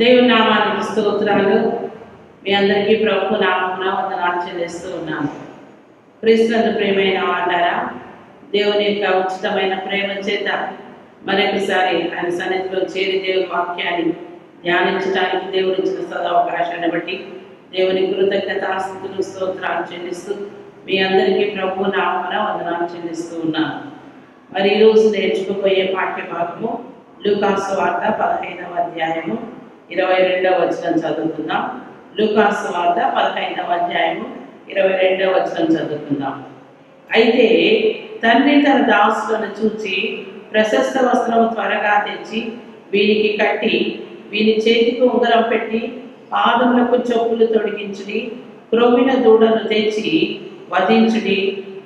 దేవుని నామానికి స్తోత్రాలు. మీ అందరికీ ప్రభు నామమున వందనాలు చెల్లిస్తూ ఉన్నాను. క్రీస్తునందు ప్రేమైన వాళ్ళారా, దేవుని యొక్క ఉచితమైన ప్రేమ చేత మరొకసారి ఆయన సన్నిధిలో చేరి దేవుని వాక్యాన్ని ధ్యానించడానికి దేవుడు ఇచ్చిన సదవకాశాన్ని బట్టి దేవుని కృతజ్ఞతాస్తుతులు స్తోత్రాలు చెల్లిస్తూ మీ అందరికీ ప్రభు నామమున వందనాలు చెల్లిస్తూ ఉన్నాను. మరి ఈరోజు నేర్చుకుపోయే పాఠ్య భాగము లూకాసు వార్త 15వ అధ్యాయము 22వ వచనం చదువుకుందాం. లూకాసు వార్త 15వ అధ్యాయము 22వ వచనం చదువుకుందాం. అయితే తండ్రి తన దాసులను చూచి ప్రశస్త వస్త్రము త్వరగా తెచ్చి వీనికి కట్టి వీని చేతికి ఉంగరం పెట్టి పాదములకు చెప్పులు తొడిగించుడి, క్రొవ్విన దూడను తెచ్చి వధించుడి,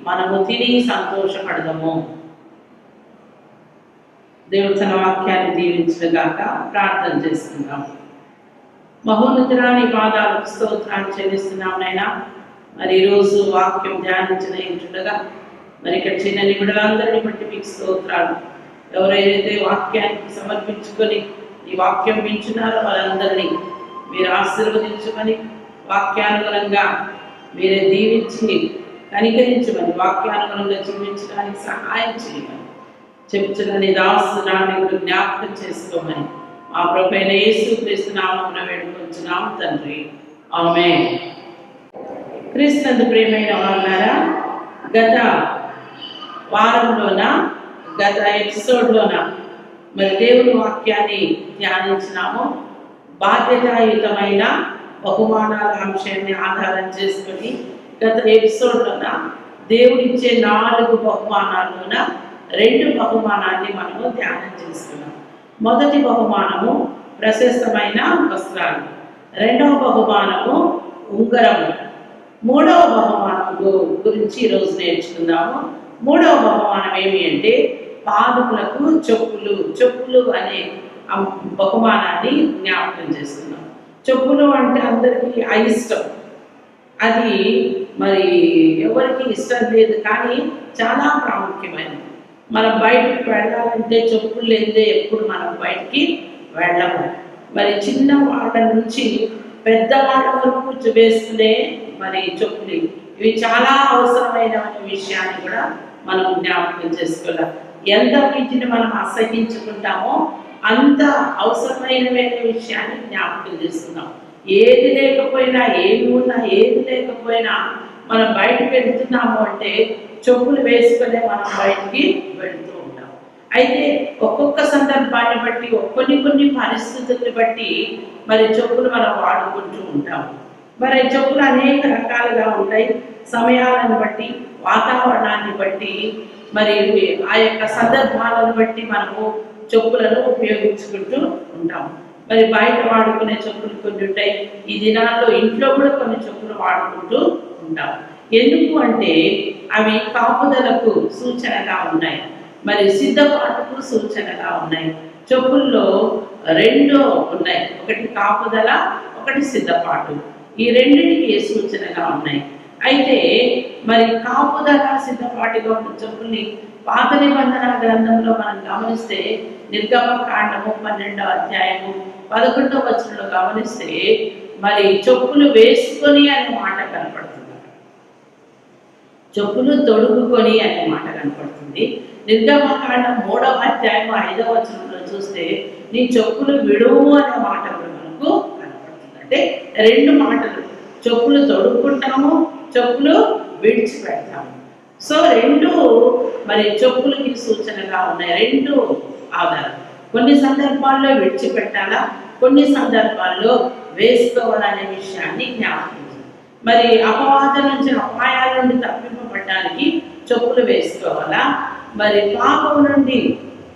మనము తిని సంతోషపడదము. దేవుడు తన వాక్యాన్ని దీవించుగాక. ప్రార్థన చేసుకుందాం. మహోన్నతురాని పాదాలకు స్తోత్రాలు చెల్లిస్తున్నాం నైనా. మరి ఈరోజు వాక్యం ధ్యానించిన ఇంటుండగా మరి ఇక్కడ చిన్న నిబిడలందరినీ బట్టి మీకు స్తోత్రాలు. ఎవరైతే వాక్యానికి సమర్పించుకొని ఈ వాక్యం వింటున్నారో వాళ్ళందరినీ మీరు ఆశీర్వదించమని, వాక్యానుగుణంగా మీరే దీవించి కనికరించమని, వాక్యానుగుణంగా జీవించడానికి సహాయం చేయమని చెప్తున్న నీ దాసునాన్ని కూడా జ్ఞాపకం చేసుకోమని మా ప్రభువైన యేసుక్రీస్తు నామమున వేడుకొంచున్నాం తండ్రి. ఆమేన్. క్రీస్తునందు ప్రియమైన వాళ్ళారా, గత వారంలోన గత ఎపిసోడ్లోన మరి దేవుని వాక్యాన్ని ధ్యానించినాము. బాధ్యతాయుతమైన బహుమానాల అంశాన్ని ఆధారం చేసుకొని గత ఎపిసోడ్లోన దేవుడిచ్చే 4 బహుమానాల్లోన 2 బహుమానాన్ని మనము ధ్యానం చేస్తున్నాం. మొదటి బహుమానము ప్రశస్తమైన వస్త్రాలు, 2వ బహుమానము ఉంగరము, 3వ బహుమానము గురించి ఈరోజు నేర్చుకుందాము. 3వ బహుమానం ఏమి అంటే పాదములకు చెప్పులు అనే బహుమానాన్ని జ్ఞాపకం చేస్తున్నాం. చెప్పులు అంటే అందరికీ అయిష్టం. అది మరి ఎవరికి ఇష్టం లేదు, కానీ చాలా ప్రాముఖ్యమైనది. మనం బయటికి వెళ్ళాలంటే చెప్పులు లేదే ఎప్పుడు మనం బయటికి వెళ్ళము. మరి చిన్న వాళ్ళ నుంచి పెద్దవాళ్ళ వరకు వేసుకునే మరి చెప్పులు ఇవి చాలా అవసరమైన విషయాన్ని కూడా మనం జ్ఞాపకం చేసుకోవాలి. ఎంత వీటిని మనం అసహించుకుంటామో అంత అవసరమైన విషయాన్ని జ్ఞాపకం చేస్తున్నాం. ఏది లేకపోయినా, ఏమి ఉన్నా, ఏది లేకపోయినా మనం బయటకు వెళ్తున్నాము అంటే చెప్పులు వేసుకునే మనం బయటికి వెళ్తూ ఉంటాం. అయితే ఒక్కొక్క సందర్భాన్ని బట్టి, కొన్ని పరిస్థితుల్ని బట్టి మరి చెప్పులు మనం వాడుకుంటూ ఉంటాం. మరి చెప్పులు అనేక రకాలుగా ఉంటాయి. సమయాలను బట్టి, వాతావరణాన్ని బట్టి, మరి ఆ యొక్క సందర్భాలను బట్టి మనము చెప్పులను ఉపయోగించుకుంటూ ఉంటాం. మరి బయట వాడుకునే చెప్పులు కొన్ని ఉంటాయి. ఈ దినాల్లో ఇంట్లో కూడా కొన్ని చెప్పులు వాడుకుంటూ ఉంటాం. ఎందుకు అంటే అవి కాపుదలకు సూచనగా ఉన్నాయి, మరి సిద్ధపాటుకు సూచనగా ఉన్నాయి. చెప్పుల్లో 2 ఉన్నాయి, ఒకటి కాపుదల, ఒకటి సిద్ధపాటు. ఈ రెండింటికి సూచనగా ఉన్నాయి. అయితే మరి కాపుదల సిద్ధపాటుగా ఉన్న చెప్పుల్ని పాత నిబంధన గ్రంథంలో మనం గమనిస్తే నిర్గమకాండము 12వ అధ్యాయము 11వ వచనంలో గమనిస్తే మరి చెప్పులు వేసుకొని అనే మాట కనపడుతుంది, చెప్పులు తొడుగుకొని అనే మాట కనపడుతుంది. నిర్గమకాండం 3వ అధ్యాయం 5వ వచనంలో చూస్తే నీ చెప్పులు విడువు అనే మాట కూడా మనకు కనపడుతుంది. అంటే 2 మాటలు, చెప్పులు తొడుక్కుంటాము, చెప్పులు విడిచిపెడతాము. సో 2 మరి చెప్పులకి సూచనగా ఉన్నాయి. 2 ఆధారం. కొన్ని సందర్భాల్లో విడిచిపెట్టాలా, కొన్ని సందర్భాల్లో వేసుకోవాలనే విషయాన్ని జ్ఞాపకం. మరి అపవాదం నుంచి, అపాయాల నుండి తప్పింపబడడానికి చెప్పులు వేసుకోవాలా, మరి పాపం నుండి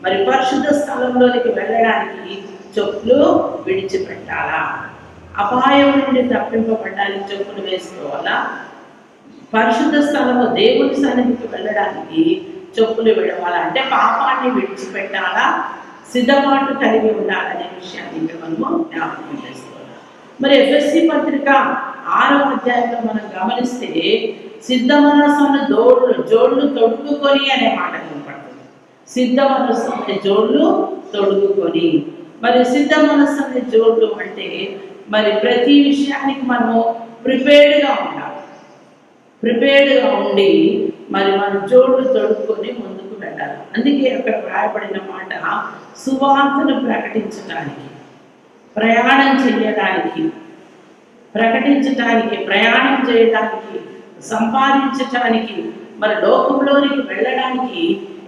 మరి పరిశుద్ధ స్థలంలోనికి వెళ్ళడానికి చెప్పులు విడిచిపెట్టాలా, అపాయం నుండి తప్పింపబడడానికి చెప్పులు వేసుకోవాలా, పరిశుద్ధ స్థలము దేవుని సన్నిధికి వెళ్ళడానికి చెప్పులు విడవాలా, అంటే పాపాన్ని విడిచిపెట్టాలా, సిద్ధపాటు కలిగి ఉండాలనే విషయాన్ని మనము జ్ఞాపకం చేసుకోవాలి. మరి ఎఫ్ఎస్సి పత్రిక 6వ అధ్యాయంలో మనం గమనిస్తే సిద్ధ మనస్సును జోళ్ళు తొడుగుకొని అనే మాట కనపడుతుంది. సిద్ధ మనస్సు జోళ్ళు తొడుగుకొని మరి సిద్ధ మనస్సు అనే జోళ్ళు అంటే మరి ప్రతి విషయానికి మనము ప్రిపేర్డ్గా ఉండాలి. ప్రిపేర్డ్గా ఉండి మరి మన జోళ్ళు తొడుక్కొని ముందుకు వెళ్ళాలి. అందుకే అక్కడ వ్రాయబడిన మాట సువార్తను ప్రకటించడానికి, ప్రయాణం చేయడానికి, ప్రయాణం చేయడానికి, సంపాదించడానికి, మరి లోకంలోనికి వెళ్ళడానికి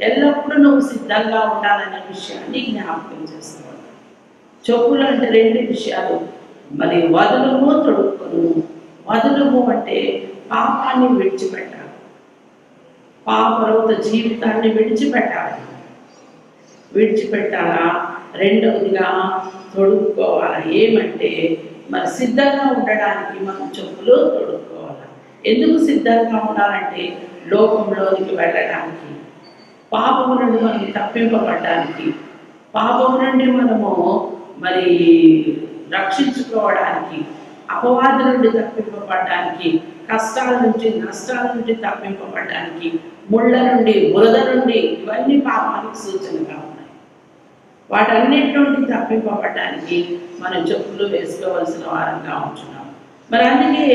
ఎల్లప్పుడూ నువ్వు సిద్ధంగా ఉండాలనే విషయాన్ని జ్ఞాపకం చేస్తున్నావు. చెప్పులు అంటే రెండు విషయాలు, మరి వదులుము తొడుక్కును. వదులుము అంటే పాపాన్ని విడిచిపెట్టాలి, పాపరూత జీవితాన్ని విడిచిపెట్టాలా. రెండవదిగా తొడుక్కోవాలి. ఏమంటే మరి సిద్ధంగా ఉండడానికి మనం చెప్పులు తొడుక్కోవాలి. ఎందుకు సిద్ధంగా ఉండాలంటే లోకంలోనికి వెళ్ళడానికి, పాపము నుండి మనం తప్పింపబడడానికి, పాపము నుండి మనము మరి రక్షించుకోవడానికి, అపవాది నుండి తప్పింపబడడానికి, కష్టాల నుంచి నష్టాల నుండి తప్పింపబడడానికి, ముళ్ళ నుండి బురద నుండి, ఇవన్నీ పాపానికి సూచనగా ఉన్నాయి. వాటన్నిటి నుండి తప్పింపబడడానికి మనం చెప్పులు వేసుకోవాల్సిన వారంగా ఉంటున్నాం. మరి అందుకే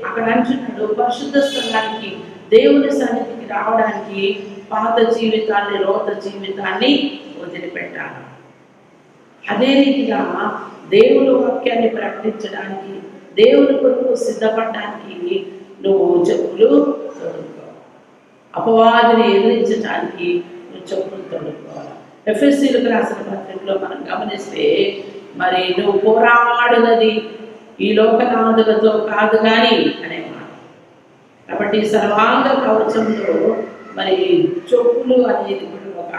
అక్కడ అంటున్నాడు, పరిశుద్ధ స్థలానికి దేవుని సన్నిధికి రావడానికి పాత జీవితాన్ని, రోత జీవితాన్ని వదిలిపెట్టాలి. అదే రీతిగా దేవుని వాక్యాన్ని ప్రకటించడానికి, దేవుని కొరకు సిద్ధపడడానికి నువ్వు చెప్పులు తొడుక్కోవాలి. అపవాదిని ఎదిరించడానికి నువ్వు చెప్పులు తొడుక్కోవాలి. ఎఫెసీయులకు రాసిన పత్రికలో మనం గమనిస్తే మరి నువ్వు పోరాడునది ఈ లోకనాథులతో కాదు కానీ అనే మాట. కాబట్టి సర్వాంగ కవచంలో మరి చెప్పులు అనేది కూడా ఒక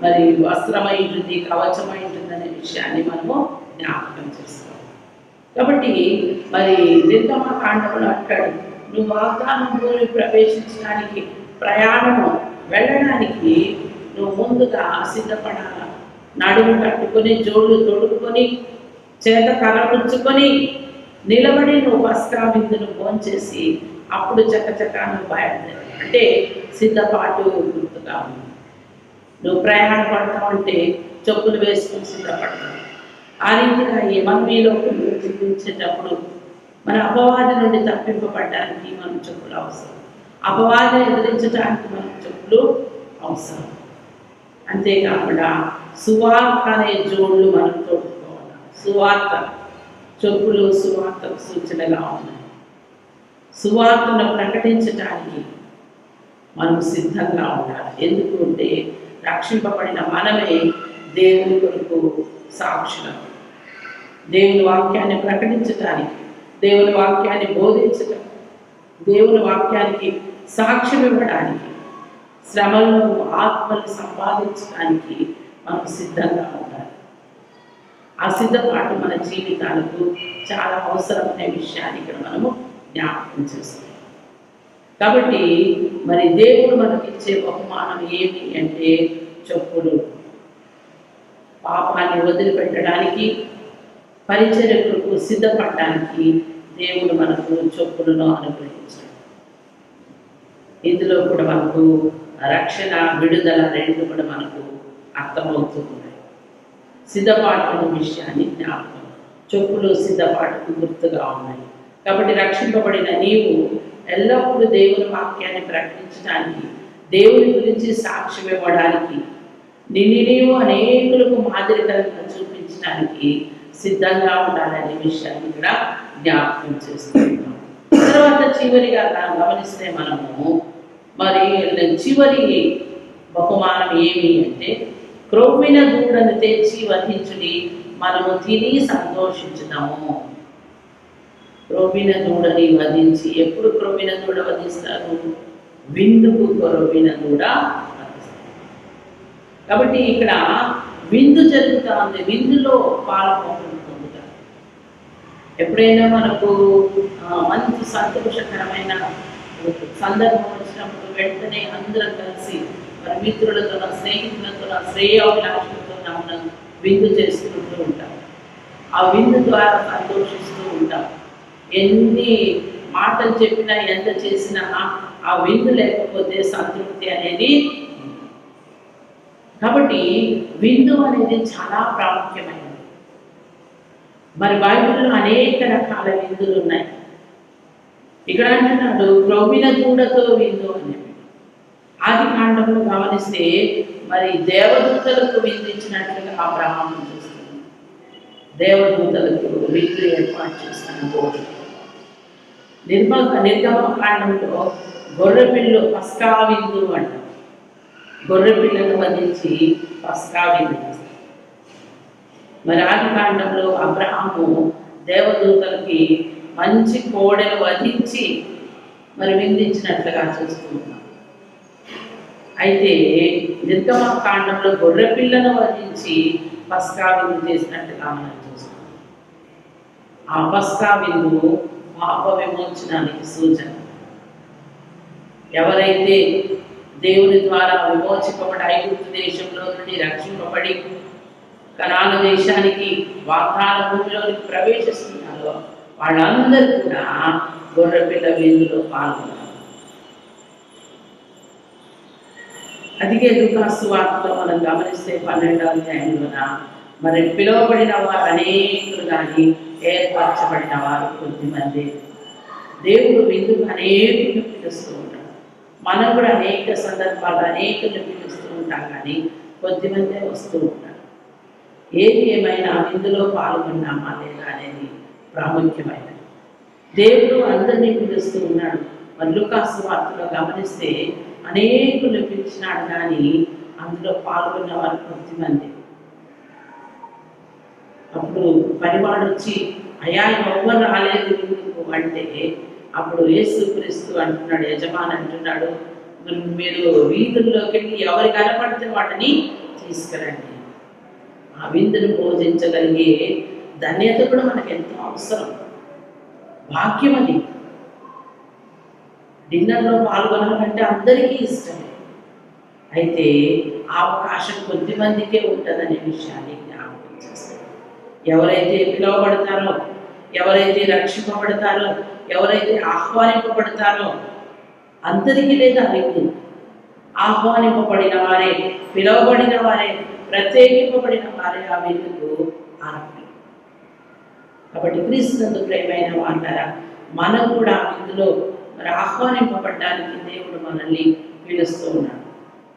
మరి వస్త్రమై ఉంటుంది, కవచమై ఉంటుంది అనే విషయాన్ని మనము జ్ఞాపకం చేస్తాం. కాబట్టి మరి నిర్గమకాండంలో అంటాడు, నువ్వు వాగ్దానం భూమి ప్రవేశించడానికి, ప్రయాణము వెళ్ళడానికి నువ్వు ముందుగా సిద్ధపడాలి. నడుము కట్టుకొని, జోళ్ళు తొడుక్కొని, చేత కర్రపుచ్చుకొని నిలబడి నువ్వు పస్కా విందును భోంచేసి అప్పుడు చక్కచక్క నువ్వు బయలుదేరి అంటే సిద్ధపాటు గుర్తుగా ఉంది. నువ్వు ప్రయాణం పడతా ఉంటే చెప్పులు వేసుకొని సిద్ధపడతావు. ఆ రీతిగా మనం ఈ లోకంలో జీవించేటప్పుడు మన అపవాది నుండి తప్పింపబడడానికి మనం చెప్పులు అవసరం, అపవాదిని ఎదిరించడానికి మనం చెప్పులు అవసరం. అంతేకాకుండా సువార్త అనే జోళ్ళు మనం తోడుకోవాలి. సువార్త చెప్పులు సువార్తకు సూచనగా ఉన్నాయి. సువార్తను ప్రకటించడానికి మనం సిద్ధంగా ఉండాలి. ఎందుకు అంటే రక్షింపబడిన మనమే దేవుని కొరకు సాక్షులం. దేవుని వాక్యాన్ని ప్రకటించడానికి, దేవుని వాక్యాన్ని బోధించడం, దేవుని వాక్యానికి సాక్ష్యం ఇవ్వడానికి, శ్రమలను ఆత్మని సంపాదించడానికి మనం సిద్ధంగా ఉండాలి. ఆ సిద్ధపాటు మన జీవితాలకు చాలా అవసరమనే విషయాన్ని ఇక్కడ మనము జ్ఞాపకం చేస్తాం. కాబట్టి మరి దేవుడు మనకిచ్చే బహుమానం ఏమి అంటే చెప్పులు. పాపాన్ని వదిలిపెట్టడానికి, పరిచర్యకు సిద్ధపడడానికి దేవుడు మనకు చెప్పులను అనుగ్రహించాడు. ఇందులో కూడా మనకు రక్షణ, విడుదల రెండు కూడా మనకు అర్థమవుతూ ఉన్నాయి. సిద్ధపాటు విషయాన్ని జ్ఞాపకం, చెప్పులు సిద్ధపాటుకు గుర్తుగా ఉన్నాయి. కాబట్టి రక్షింపబడిన నీవు ఎల్లప్పుడూ దేవుని వాక్యాన్ని ప్రకటించడానికి, దేవుని గురించి సాక్ష్యం ఇవ్వడానికి, నీవు అనేకులకు మాదిరికరంగా చూపించడానికి సిద్ధంగా ఉండాలనే విషయాన్ని ఇక్కడ జ్ఞాపకం చేస్తున్నాం. తర్వాత చివరిగా గమనిస్తే మనము మరి చివరి బహుమానం ఏమి అంటే క్రొవ్విన దూడను తెచ్చి వధించుడి, మనము తిని సంతోషించుదాము. క్రొవ్విన దూడని వధించి, ఎప్పుడు క్రొవ్విన దూడ వధిస్తారు? విందుకు క్రొవ్విన దూడ వధిస్తారు. కాబట్టి ఇక్కడ విందు జరుగుతూ ఉంది, విందులో పాల్గొంటారు. ఎప్పుడైనా మనకు మంచి సంతోషకరమైన సందర్భం వచ్చినప్పుడు వెంటనే అందరం కలిసి మన మిత్రులతో, స్నేహితులతో, శ్రేయోభిలాషులతో మనం విందు చేసుకుంటూ ఉంటాం. ఆ విందు ద్వారా సంతోషిస్తూ ఉంటాం. ఎన్ని మాటలు చెప్పినా, ఎంత చేసినా ఆ విందు లేకపోతే సంతృప్తి అనేది. కాబట్టి విందు అనేది చాలా ప్రాముఖ్యమైనది. మరి బైబిల్లో అనేక రకాల విందులు ఉన్నాయి. ఇక్కడ అంటున్నాడు క్రొవ్విన దూడతో విందు అని. ఆది కాండంలో గమనిస్తే మరి దేవదూతలకు విందించినట్లుగా అబ్రహాము చూస్తుంది. దేవదూతలకు విందు ఏర్పాటు చేస్తున్న రోజు. నిర్గమ కాండంలో గొర్రెపిల్లు పస్కా విందు అంటారు. గొర్రెపిల్లను వధించి పస్కా విందు. మరి ఆది కాండంలో అబ్రహాము దేవదూతలకి మంచి కోడెను వధించి మరి విందించినట్లుగా చూస్తున్నాం. అయితే నిర్గమ కాండంలో గొర్రెపిల్లను వధించి పస్కా విందు చేసినట్టుగా మనం చూస్తాం. ఆ పస్కా విందు పాప విమోచనానికి సూచన. ఎవరైతే దేవుని ద్వారా విమోచింపబడి ఐగుప్తు దేశంలో నుండి రక్షింపబడి కనాను దేశానికి వాగ్దాన భూమిలోనికి ప్రవేశిస్తున్నారో వాళ్ళందరూ కూడా గొర్రెపిల్ల విందులో పాల్గొన్నారు. అదిగే లూకాసు వార్తలో మనం గమనిస్తే 12వ అధ్యాయంలోన మరి పిలువబడిన వారు అనేకులు కానీ ఏర్పరచబడిన వారు కొద్దిమంది. దేవుడు విందుకు అనేకులు పిలుస్తూ ఉంటాడు. మనం కూడా అనేక సందర్భాలు అనేకులు పిలుస్తూ ఉంటాం, కానీ కొద్దిమందే వస్తూ ఉంటారు. ఏది ఏమైనా విందులో పాల్గొన్నామా లేదా అనేది ప్రాముఖ్యమైనది. దేవుడు అందరినీ పిలుస్తూ ఉన్నాడు. మరి లూకాసు వార్తలో గమనిస్తే అనేకులు పిలిచినాడు, కానీ అందులో పాల్గొన్న వారు కొద్దిమంది. అప్పుడు పనివాడు వచ్చి అయ్యా ఎవ్వరు రాలేదు ఎందుకు అంటే అప్పుడు యేసుక్రీస్తు అంటున్నాడు, యజమాని అంటున్నాడు, మీరు వీధుల్లోకి వెళ్ళి ఎవరు కనపడితే వాటిని తీసుకురండి. ఆ విందును భోజించగలిగే ధన్యత కూడా మనకు ఎంతో అవసరం, భాగ్యం అది. డిన్నర్లో పాల్గొనాలంటే అందరికీ ఇష్టమే, అయితే ఆ అవకాశం కొద్దిమందికే ఉంటుందనే విషయాన్ని జ్ఞాపకం చేస్తారు. ఎవరైతే పిలువబడతారో, ఎవరైతే రక్షింపబడతారో, ఎవరైతే ఆహ్వానింపబడతారో అందరికీ లేదా వ్యక్తి. ఆహ్వానింపబడిన వారే, పిలువబడిన వారే, ప్రత్యేకింపబడిన వారే ఆ విందుకు అర్హులు. కాబట్టి క్రీస్తునందు ప్రియమైన వాళ్ళారా, మనం కూడా ఆ విందులో మరి ఆహ్వానింపబడడానికి దేవుడు మనల్ని పిలుస్తూ ఉన్నాడు.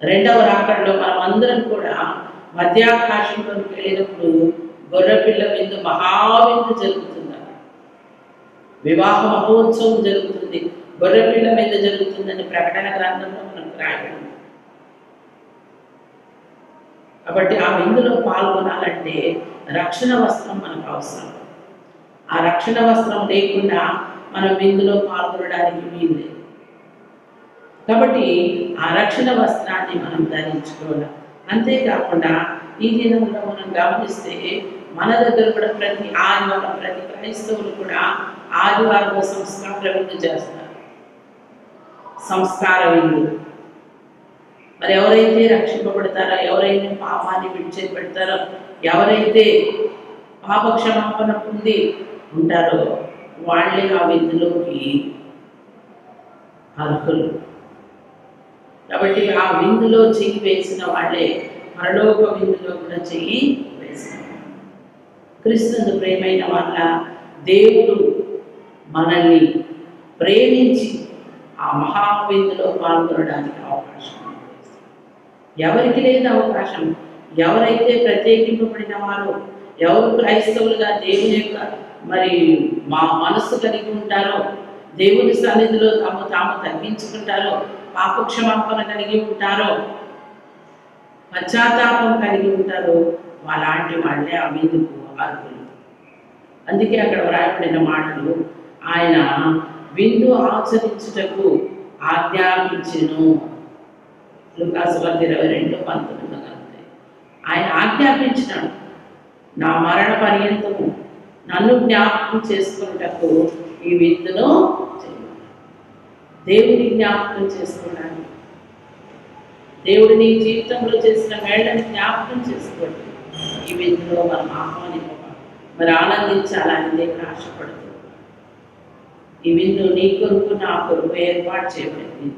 రెండవ రాకడలో మనం అందరం కూడా మధ్యాకాశంలోకి వెళ్ళినప్పుడు గొర్రెపిల్ల విందు మహావిందు జరుగుతుంది. వివాహ మహోత్సవం జరుగుతుంది, గొర్రెపిల్ల మీద జరుగుతుందని ప్రకటన గ్రంథంలో మనకు రాయబడింది. కాబట్టి ఆ విందులో పాల్గొనాలంటే రక్షణ వస్త్రం మనకు అవసరం. ఆ రక్షణ వస్త్రం లేకుండా మనం విందులో పాల్గొనడానికి వీలు లేదు. కాబట్టి ఆ రక్షణ వస్త్రాన్ని మనం ధరించుకోవాలి. అంతేకాకుండా ఈ దినంలో మనం గమనిస్తే మన దగ్గర కూడా ప్రతి ఆదివారం ప్రతి క్రైస్తవులు కూడా ఆదివారం సంస్కార విందు చేస్తారు. సంస్కార విందు. మరి ఎవరైతే రక్షింపబడతారో, ఎవరైతే పాపాన్ని విడిచిపెడతారో, ఎవరైతే పాపక్షమాపణ పొంది ఉంటారో వాళ్ళే ఆ విందులోకి అర్హులు. కాబట్టి ఆ విందులో చెయ్యి వేసిన వాళ్ళే పరలోక విందులో కూడా చెయ్యి వేసిన. క్రీస్తునందు ప్రియమైన వాళ్ళ, దేవుడు మనల్ని ప్రేమించి ఆ మహావిందులో పాల్గొనడానికి అవకాశం. ఎవరికి లేదు అవకాశం. ఎవరైతే ప్రత్యేకింపబడిన వారో, ఎవరు క్రైస్తవులుగా దేవుని యొక్క మరి మా మనస్సు కలిగి ఉంటారో, దేవుని సన్నిధిలో తాము తగ్గించుకుంటారో, పాపక్షమాపణ కలిగి ఉంటారో, పశ్చాత్తాపం కలిగి ఉంటారో, అలాంటి వాళ్ళే ఆ విందుకు అర్హులు. అందుకే అక్కడ వ్రాయబడిన మాటలు, ఆయన విందు ఆచరించుటకు ఆజ్ఞాపించెను. లూకాసు 22:19. ఆయన ఆజ్ఞాపించినాడు, నా మరణ పర్యంతము నన్ను జ్ఞాపకం చేసుకున్నటకు ఈ విందును దేవుని జ్ఞాపకం చేసుకోవడానికి, దేవుడు నీ జీవితంలో చేసిన మేళ్ళని జ్ఞాపకం చేసుకోండి. ఈ విందులో మనం ఆహ్వానింపబడి మరి ఆనందించాలని దేవుడు ఆశపడుతుంది. ఈ విందు నీ కొరకు నా కొరకు ఏర్పాటు చేయబడింది.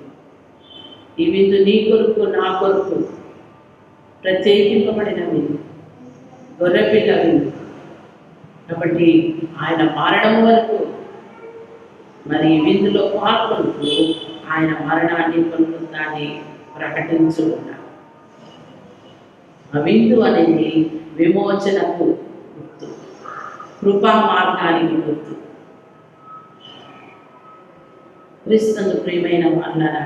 ఈ విందు నీ కొరకు నా కొరకు ప్రత్యేకింపబడిన విందు, గొర్రెపిల్ల విందు. కాబట్టి ఆయన మరణం వరకు మరి విందులో పాల్గొంటూ ఆయన మరణాన్ని పునరుద్ధాన్ని ప్రకటించు ఉన్నారు. ఆ విందు అనేది విమోచనకు గుర్తు, కృపా మార్గానికి గుర్తు. క్రీస్తునందు ప్రియమైన వాళ్ళారా,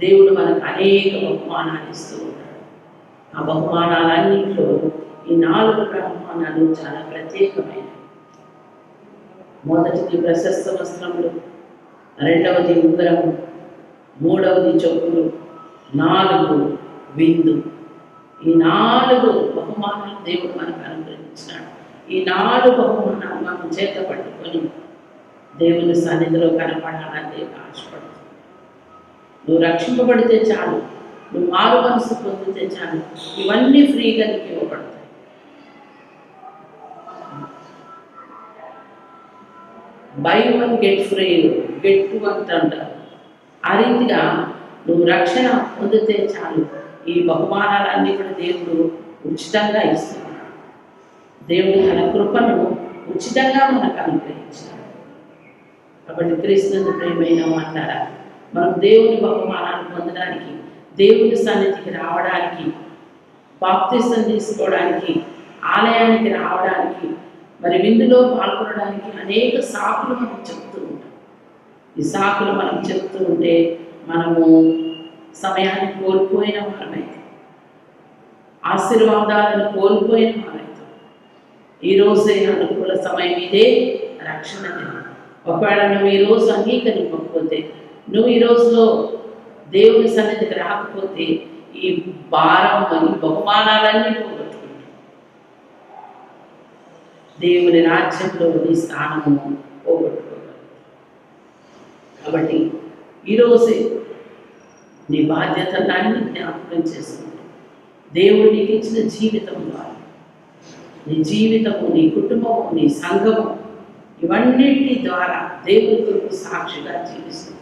దేవుడు మనకు అనేక బహుమానాలు ఇస్తూ ఉంటాడు. ఆ బహుమానాలన్నింటిలో ఈ 4 బహుమానాలు చాలా ప్రత్యేకమైనవి. మొదటిది ప్రశస్త వస్త్రములు, రెండవది ఉంగరము, మూడవది చెప్పులు, 4 విందు. ఈ 4 బహుమానాలు దేవుడు మనకు అనుగ్రహించినాడు. ఈ 4 బహుమానాలు మనం చేత పట్టుకొని దేవుని సన్నిధిలో కనపడాలని దేవుడు ఆశపడుతుంది. నువ్వు రక్షింపబడితే చాలు, నువ్వు మారు మనసు పొందితే చాలు, ఇవన్నీ ఫ్రీగా నీకు ఇవ్వబడతాయి. బై 1 గెట్ ఫ్రీ, గెట్ 2 అంటారు. ఆ రీతిగా నువ్వు రక్షణ పొందితే చాలు, ఈ బహుమానాలన్నీ కూడా దేవుడు ఉచితంగా ఇస్తున్నాడు. దేవుడు తన కృపను ఉచితంగా మనకు అనుగ్రహించాడు. కాబట్టి క్రీస్తునందు ప్రియమైన వాళ్ళారా, మనం దేవుని బహుమానాన్ని పొందడానికి, దేవుని సన్నిధికి రావడానికి, బాప్తిసం తీసుకోవడానికి, ఆలయానికి రావడానికి, మరి విందులో పాల్గొనడానికి అనేక సాకులు మనం చెప్తూ ఉంటాం. ఈ సాకులు మనం చెప్తూ ఉంటే మనము సమయాన్ని కోల్పోయిన వారమైతే, ఆశీర్వాదాలను కోల్పోయిన వారైతే. ఈరోజే అనుకూల సమయం, ఇదే రక్షణ దినం. ఒకవేళ నువ్వు ఈరోజు అంగీకరించకపోతే, నువ్వు ఈ రోజులో దేవుని సన్నిధికి రాకపోతే, ఈ భారం ఈ బహుమానాలన్నీ పోగొట్టుకుంటావు. దేవుని రాజ్యంలో నీ స్థానము పోగొట్టుకోగలవు. కాబట్టి ఈరోజే నీ బాధ్యతలన్నీ జ్ఞాపకం చేసుకుంటూ, దేవుడు నీకు ఇచ్చిన జీవితం ద్వారా, నీ జీవితము, నీ కుటుంబము, నీ సంఘము, ఇవన్నిటి ద్వారా దేవుని కొరకు సాక్షిగా జీవిస్తుంది.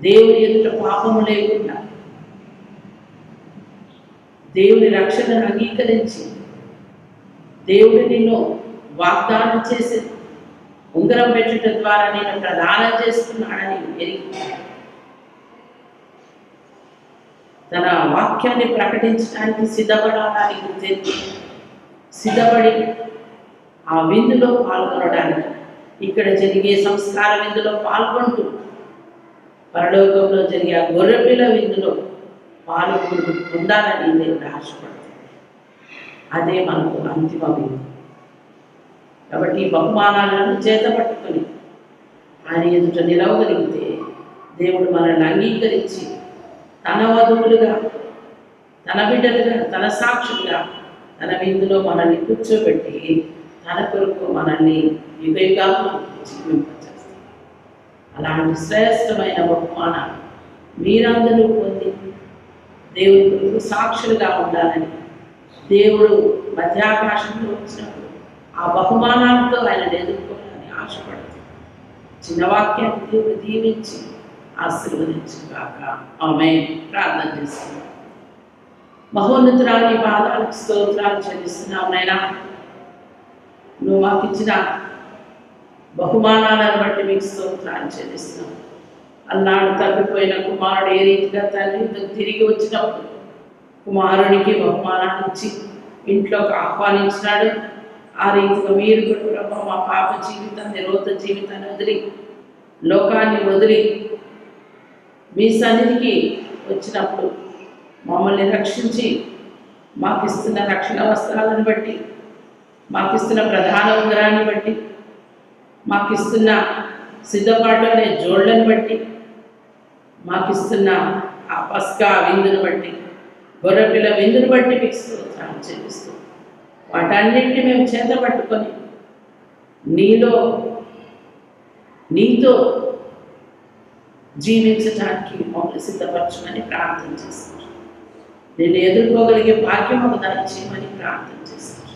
దేవుని ఎదుట పాపము లేకుండా దేవుని రక్షణను అంగీకరించి, దేవుడు నిన్ను వాగ్దానం చేసి ఉంగరం పెట్టడం ద్వారా నేను ప్రదానం చేస్తున్నాడని ఎరిగి, తన వాక్యాన్ని ప్రకటించడానికి సిద్ధపడడానికి సిద్ధపడి ఆ విందులో పాల్గొనడానికి, ఇక్కడ జరిగే సంస్కార విందులో పాల్గొంటూ పరలోకంలో జరిగే ఆ గొర్రెపిల్ల విందులో పొందాలని దేవుడు ఆశపడుతుంది. అదే మనకు అంతిమ విందు. కాబట్టి ఈ బహుమానాలను చేత పట్టుకొని ఆయన ఎదుట నిలవగలిగితే, దేవుడు మనల్ని అంగీకరించి తన వధువులుగా, తన బిడ్డలుగా, తన సాక్షులుగా తన విందులో మనల్ని కూర్చోబెట్టి తన కొరకు మనల్ని యుగయుగాలను జీవింపజేస్తాడు. అలాంటి శ్రేష్టమైన బహుమానాలు మీరందరూ పొంది దేవుని కొరకు సాక్షులుగా ఉండాలని దేవుడు మధ్యాకాశంలో వచ్చినప్పుడు ఆ బహుమానాలతో ఆయనను ఎదుర్కోవాలని ఆశపడుతుంది. చిన్న వాక్యాన్ని దేవుడు దీవించి ఆశీర్వదించుగాక. ఆమేన్. ప్రార్థన చేస్తున్నాం. మహోన్నతురాలి పాదాలకు స్తోత్రాలు చెల్లిస్తున్నాం నాయనా. నువ్వు మాకు ఇచ్చిన బహుమానాలను బట్టి మీకు స్తోత్రాలు చెల్లిస్తున్నాం. అన్నాడు తప్పిపోయిన కుమారుడు ఏ రీతిగా తండ్రి తిరిగి వచ్చినప్పుడు కుమారునికి బహుమానాన్ని ఇచ్చి ఇంట్లోకి ఆహ్వానించినాడు, ఆ రీతిగా మీరు కూడా మా పాప జీవితాన్ని, రోత జీవితాన్ని వదిలి, లోకాన్ని వదిలి మీ సన్నిధికి వచ్చినప్పుడు మమ్మల్ని రక్షించి మాకు ఇస్తున్న రక్షణ వస్త్రాలను బట్టి, మాకు ఇస్తున్న ప్రధాన ఉంగరాన్ని బట్టి, మాకు ఇస్తున్న సిద్ధపాటునే జోళ్లను బట్టి, మాకు ఇస్తున్న ఆ పస్కా విందును బట్టి, గొర్రెపిల్ల విందును బట్టి మీకు స్తోత్రాలు చెల్లిస్తూ, వాటన్నింటినీ మేము చేత పట్టుకొని నీతో జీవించడానికి మమ్మల్ని సిద్ధపరచమని ప్రార్థన చేస్తాను. నేను ఎదుర్కోగలిగే భాగ్యం ఒక దయచేయమని ప్రార్థన చేస్తాను.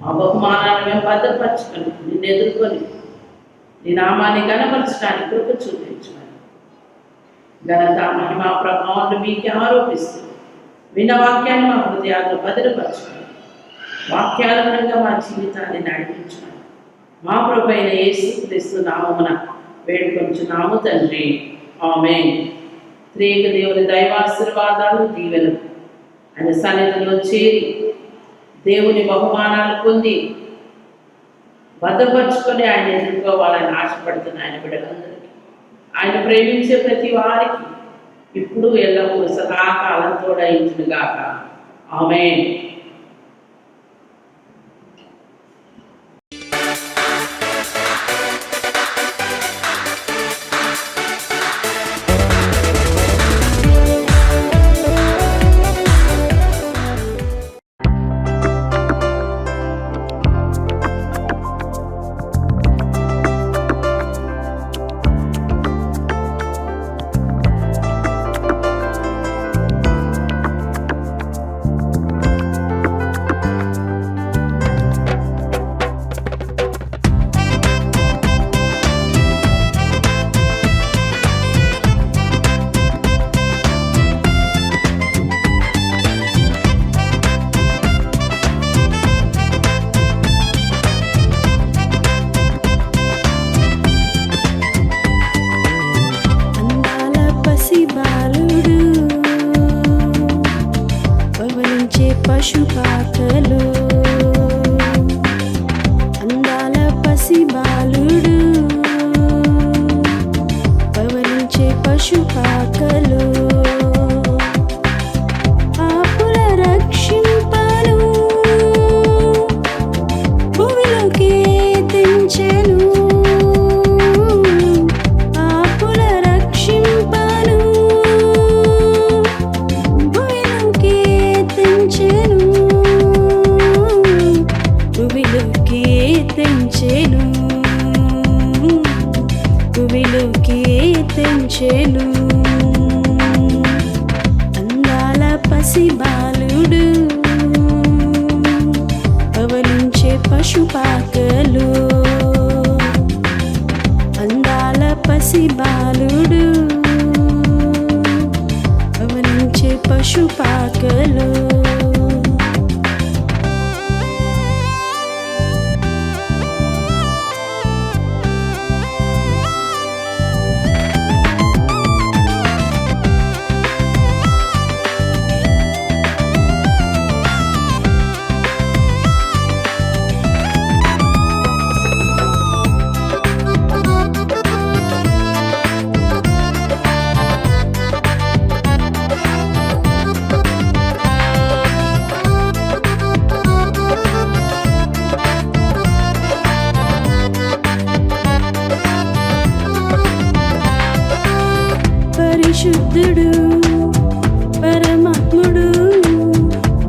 మా బహుమానాన్ని మేము భద్రపరచుకొని నిన్ను ఎదుర్కొని నీ నామాన్ని ఘనపరచడానికి కృప చూపించమని, ఘనత మహిమ ప్రభావాన్ని మీకే ఆరోపిస్తూ విన్న వాక్యాన్ని మా హృదయాల్లో భద్రపరచుకొని వాక్యానుగుణంగా మా జీవితాన్ని నడిపించమని మా ప్రభువైన యేసుక్రీస్తు నామమున వేడుకొంచున్నాము తండ్రి. ఆమేన్. త్రియేక దేవుని దైవాశీర్వాదాలు దీవెనలు ఆయన సన్నిధిలో చేరి దేవుని బహుమానాలు పొంది భద్రపరుచుకొని ఆయన ఎదుర్కోవాలని ఆశపడుతున్న ఆయన బిడ్డలందరికీ, ఆయన ప్రేమించే ప్రతి వారికి ఇప్పుడు ఎల్లప్పుడూ సదాకాలం తోడయించునుగాక. ఆమేన్. పశుపాకలు అందాల పసిబాలుడు పవలించే పశుపాకలు ఆపుల రక్షింపను భూమిలోకి తెంచెను ఆపుల రక్షింపను భూమిలోకి తెంచెను భూమిలోకి తెంచెను భూమిలోకి తెంచెను అందాల పసిబాలుడు పవలించే పశుపాకలు అందాల పసిబాలుడు పవలించే పశుపాకలు పరిశుద్ధుడు పరమాత్ముడు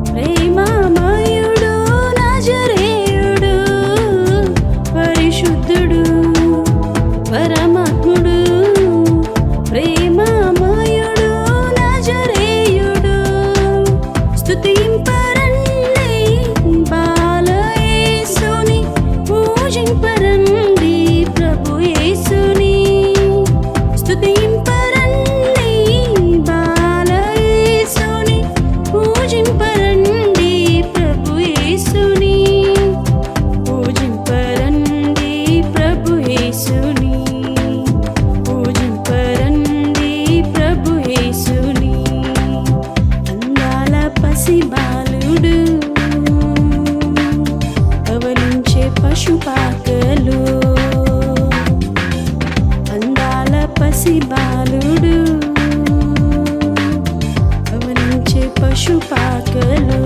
ప్రేమామయుడు నజరేయుడు పరిశుద్ధుడు పరమాత్ముడు ప్రేమామయుడు నజరేయుడు స్తుతింపరండి బాలయేసుని పూజింపరండి ప్రభు యేసుని స్తుతింపరండి బాలయేసుని పూజింపరండి ప్రభు యేసుని పూజింపరండి ప్రభు యేసుని పూజింపరండి ప్రభు యేసుని అందాల పసిబాలుడు పవలించే పశుపాకలు అందాల పసిబాలుడు పవలించే పశుపాకలు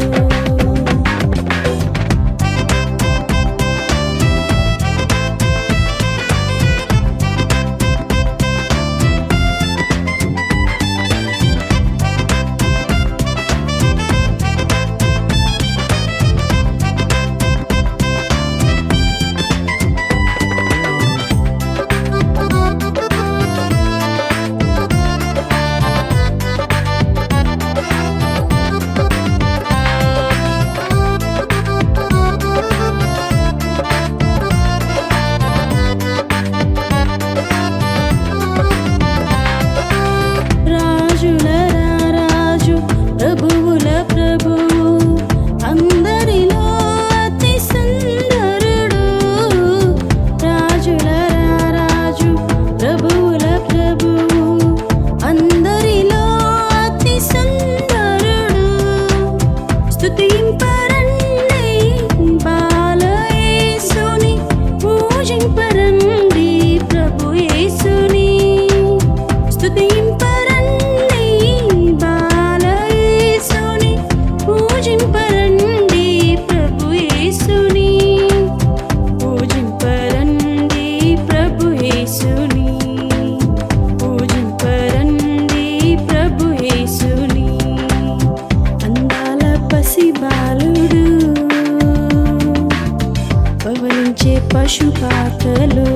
పశుపాకలో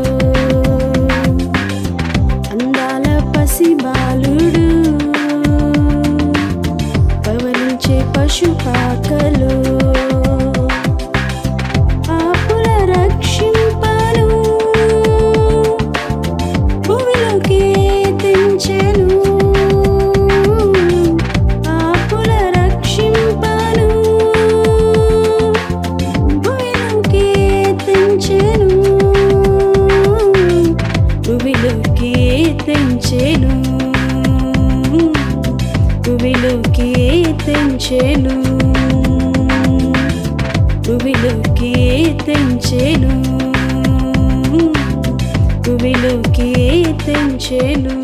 అందాల పసిబాలుడు పవలించే పశుపాకలో పాపుల రక్షింపను భూమిలోకి తెంచెను పాపుల రక్షింపను భూమిలోకి తెంచెను భూమిలోకి తెంచెను భూమిలోకి తెంచెను భూమిలోకి తెంచెను భూమిలోకి తెంచెను